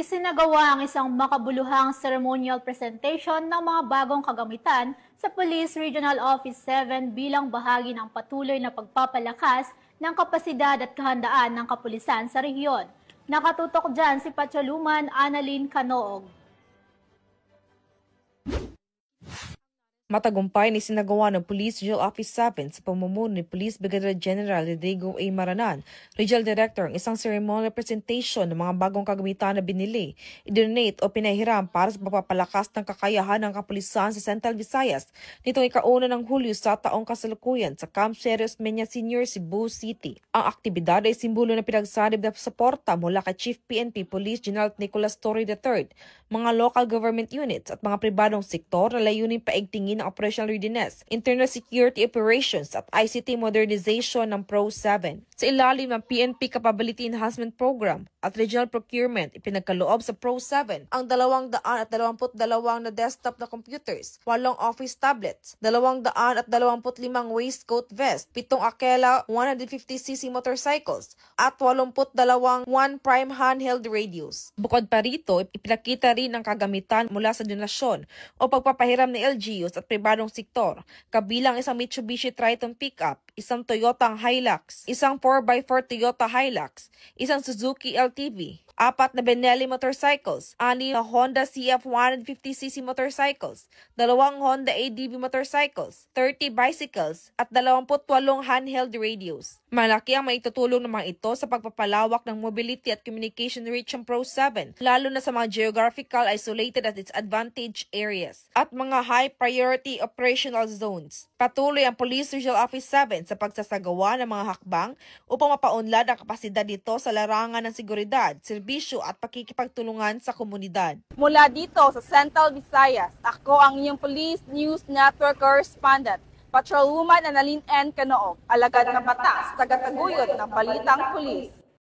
Isinagawa ang isang makabuluhang ceremonial presentation ng mga bagong kagamitan sa Police Regional Office 7 bilang bahagi ng patuloy na pagpapalakas ng kapasidad at kahandaan ng kapulisan sa rehiyon. Nakatutok dyan si Patsaluman Annalyn Canoog. Matagumpay na isinagawa ng Police Regional Office 7 sa pamumuno ni Police Brigadier General Rodrigo A. Maranan, Regional Director, ang isang ceremonial presentation ng mga bagong kagamitan na binili, idonate o pinahiram para sa pagpapalakas ng kakayahan ng kapulisan sa Central Visayas nitong ika-1 ng Hulyo sa taong kasalukuyan sa Camp Serios Menya Senior, Cebu City. Ang aktibidad ay simbolo ng pinagsanib na suporta mula kay Chief PNP Police General Nicolas Torre III, mga local government units at mga pribadong sektor na layunin paigtingin ng operational readiness, internal security operations at ICT modernization ng Pro-7. Sa ilalim ng PNP Capability Enhancement Program at Regional Procurement, ipinagkaloob sa Pro-7 ang 222 na desktop na computers, 8 office tablets, 225 waistcoat vest, 7 Akela 150cc motorcycles, at 82 one prime handheld radios. Bukod pa rito, ipinakita rin ang kagamitan mula sa donasyon o pagpapahiram ng LGUs at pribadong sektor, kabilang isang Mitsubishi Triton pickup, isang Toyota Hilux, isang 4x4 Toyota Hilux, isang Suzuki LTV, 4 na Benelli motorcycles, 6 na Honda CF 150cc motorcycles, 2 Honda ADV motorcycles, 30 bicycles, at 28 handheld radios. Malaki ang maitutulong ng mga ito sa pagpapalawak ng mobility at communication reach ng Pro-7, lalo na sa mga geographical isolated at disadvantaged areas at mga high-priority operational zones. Patuloy ang Police Regional Office 7 sa pagsasagawa ng mga hakbang upang mapaunlad ang kapasidad nito sa larangan ng seguridad, serbisyo at pakikipagtulungan sa komunidad. Mula dito sa Central Visayas, ako ang inyong Police News Network Correspondent, Patrolwoman Annalyn N. Canoog, alagad ng batas, tagataguyod ng Balitang Pulis.